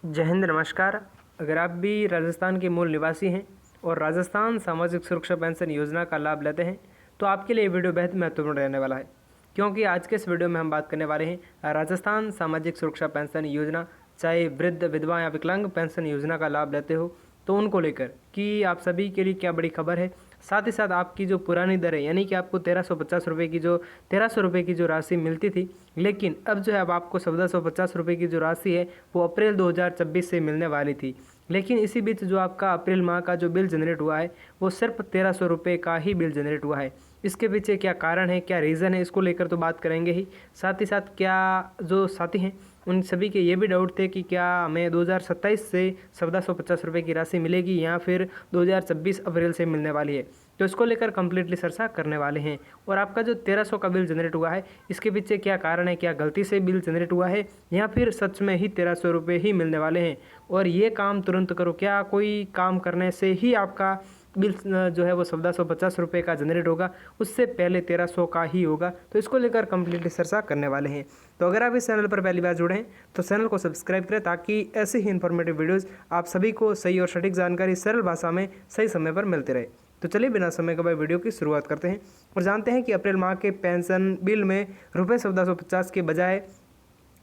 जय हिंद, नमस्कार। अगर आप भी राजस्थान के मूल निवासी हैं और राजस्थान सामाजिक सुरक्षा पेंशन योजना का लाभ लेते हैं तो आपके लिए ये वीडियो बेहद महत्वपूर्ण रहने वाला है, क्योंकि आज के इस वीडियो में हम बात करने वाले हैं राजस्थान सामाजिक सुरक्षा पेंशन योजना। चाहे वृद्ध, विधवा या विकलांग पेंशन योजना का लाभ लेते हो तो उनको लेकर कि आप सभी के लिए क्या बड़ी खबर है। साथ ही साथ आपकी जो पुरानी दर है, यानी कि आपको 1350 रुपये की जो राशि मिलती थी, लेकिन अब जो है अब आपको 1450 रुपये की जो राशि है वो अप्रैल 2024 से मिलने वाली थी। लेकिन इसी बीच जो आपका अप्रैल माह का जो बिल जनरेट हुआ है वो सिर्फ 1300 रुपये का ही बिल जनरेट हुआ है। इसके पीछे क्या कारण है, क्या रीज़न है, इसको लेकर तो बात करेंगे ही। साथ ही साथ क्या जो साथी हैं उन सभी के ये भी डाउट थे कि क्या हमें 2027 से 1450 रुपये की राशि मिलेगी या फिर 2026 अप्रैल से मिलने वाली है। तो इसको लेकर कंप्लीटली चर्चा करने वाले हैं। और आपका जो 1300 का बिल जनरेट हुआ है इसके पीछे क्या कारण है, क्या गलती से बिल जनरेट हुआ है या फिर सच में ही 1300 रुपये ही मिलने वाले हैं। और ये काम तुरंत करो, क्या कोई काम करने से ही आपका बिल जो है वो 1450 रुपये का जनरेट होगा, उससे पहले 1300 का ही होगा। तो इसको लेकर कंप्लीटली चर्चा करने वाले हैं। तो अगर आप इस चैनल पर पहली बार जुड़े हैं तो चैनल को सब्सक्राइब करें, ताकि ऐसे ही इन्फॉर्मेटिव वीडियोज़ आप सभी को सही और सटीक जानकारी सरल भाषा में सही समय पर मिलते रहे। तो चलिए बिना समय गवाए वीडियो की शुरुआत करते हैं और जानते हैं कि अप्रैल माह के पेंशन बिल में रुपये 1450 के बजाय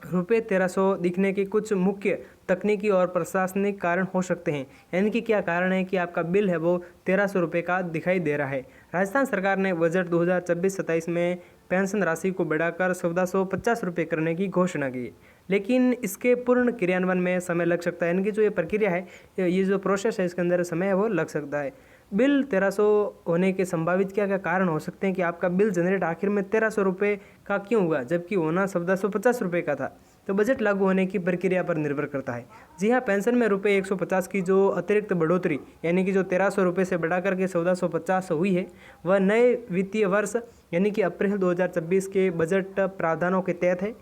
रुपये 1300 दिखने के कुछ मुख्य तकनीकी और प्रशासनिक कारण हो सकते हैं। यानी कि क्या कारण है कि आपका बिल है वो 1300 रुपये का दिखाई दे रहा है। राजस्थान सरकार ने बजट 2026-27 में पेंशन राशि को बढ़ाकर 1450 रुपये करने की घोषणा की, लेकिन इसके पूर्ण क्रियान्वयन में समय लग सकता है। यानी कि जो ये प्रक्रिया है, ये जो प्रोसेस है, इसके अंदर समय है वो लग सकता है। बिल 1300 होने के संभावित क्या क्या कारण हो सकते हैं कि आपका बिल जनरेट आखिर में 1300 रुपये का क्यों हुआ, जबकि होना 1450 रुपये का था। तो बजट लागू होने की प्रक्रिया पर निर्भर करता है। जी हाँ, पेंशन में रुपये 150 की जो अतिरिक्त बढ़ोतरी, यानी कि जो 1300 रुपये से बढ़ाकर के 1450 हुई है, वह नए वित्तीय वर्ष यानी कि अप्रैल 2026 के बजट प्रावधानों के तहत है।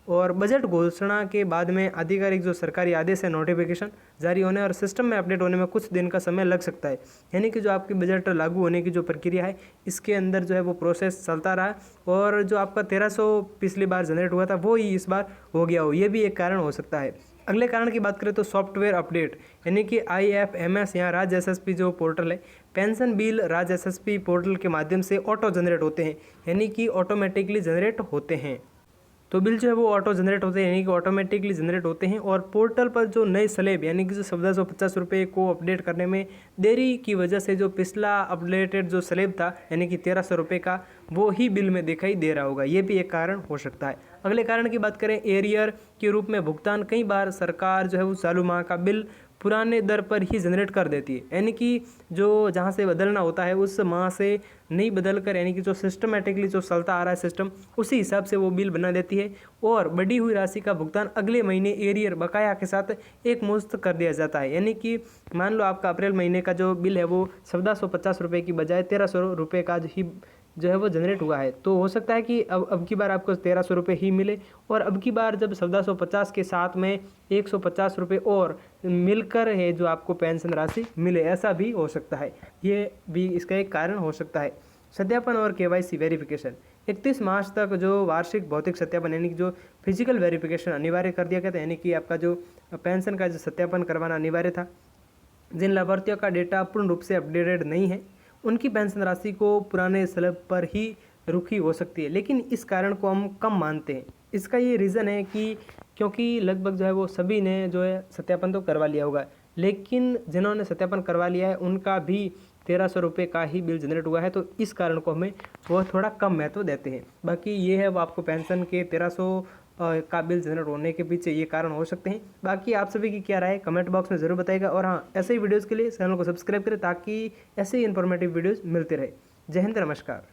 और बजट घोषणा के बाद में आधिकारिक जो सरकारी आदेश है, नोटिफिकेशन जारी होने और सिस्टम में अपडेट होने में कुछ दिन का समय लग सकता है। यानी कि जो आपकी बजट लागू होने की जो प्रक्रिया है, इसके अंदर जो है वो प्रोसेस चलता रहा और जो आपका 1300 पिछली बार जनरेट हुआ था वो ही इस बार हो गया हो, ये भी एक कारण हो सकता है। अगले कारण की बात करें तो सॉफ्टवेयर अपडेट, यानी कि IFMS या राज्य SSP जो पोर्टल है, पेंशन बिल राज्य SSP पोर्टल के माध्यम से ऑटो जनरेट होते हैं, यानी कि ऑटोमेटिकली जनरेट होते हैं। तो बिल जो है वो ऑटो जनरेट होते हैं, यानी कि ऑटोमेटिकली जनरेट होते हैं। और पोर्टल पर जो नए स्लैब यानी कि जो 1450 रुपये को अपडेट करने में देरी की वजह से जो पिछला अपडेटेड जो स्लैब था, यानी कि 1300 रुपये का, वो ही बिल में दिखाई दे रहा होगा। ये भी एक कारण हो सकता है। अगले कारण की बात करें, एरियर के रूप में भुगतान। कई बार सरकार जो है वो चालू माह का बिल पुराने दर पर ही जनरेट कर देती है, यानी कि जो जहाँ से बदलना होता है उस माह से नहीं बदल कर, यानी कि जो सिस्टमेटिकली जो चलता आ रहा है सिस्टम, उसी हिसाब से वो बिल बना देती है और बढ़ी हुई राशि का भुगतान अगले महीने एरियर बकाया के साथ एक मुश्त कर दिया जाता है। यानी कि मान लो आपका अप्रैल महीने का जो बिल है वो 1450 रुपये की बजाय 1300 रुपये का ही जो है वो जनरेट हुआ है। तो हो सकता है कि अब की बार आपको 1300 रुपये ही मिले और अब की बार जब 1450 के साथ में 150 रुपये और मिलकर है जो आपको पेंशन राशि मिले, ऐसा भी हो सकता है। ये भी इसका एक कारण हो सकता है। सत्यापन और KYC वेरिफिकेशन, 31 मार्च तक जो वार्षिक भौतिक सत्यापन यानी कि जो फिजिकल वेरिफिकेशन अनिवार्य कर दिया गया था, यानी कि आपका जो पेंशन का जो सत्यापन करवाना अनिवार्य था। जिन लाभार्थियों का डेटा पूर्ण रूप से अपडेटेड नहीं है उनकी पेंशन राशि को पुराने स्लैब पर ही रुकी हो सकती है, लेकिन इस कारण को हम कम मानते हैं। इसका ये रीज़न है कि क्योंकि लगभग जो है वो सभी ने जो है सत्यापन तो करवा लिया होगा, लेकिन जिन्होंने सत्यापन करवा लिया है उनका भी 1300 रुपये का ही बिल जनरेट हुआ है, तो इस कारण को हमें वो थोड़ा कम महत्व देते हैं। बाकी ये है वो आपको पेंशन के 1300 का बिल जनरेट होने के पीछे ये कारण हो सकते हैं। बाकी आप सभी की क्या राय है कमेंट बॉक्स में ज़रूर बताइएगा। और हाँ, ऐसे ही वीडियोज़ के लिए चैनल को सब्सक्राइब करें ताकि ऐसे ही इन्फॉर्मेटिव वीडियोज़ मिलते रहे। जय हिंद, नमस्कार।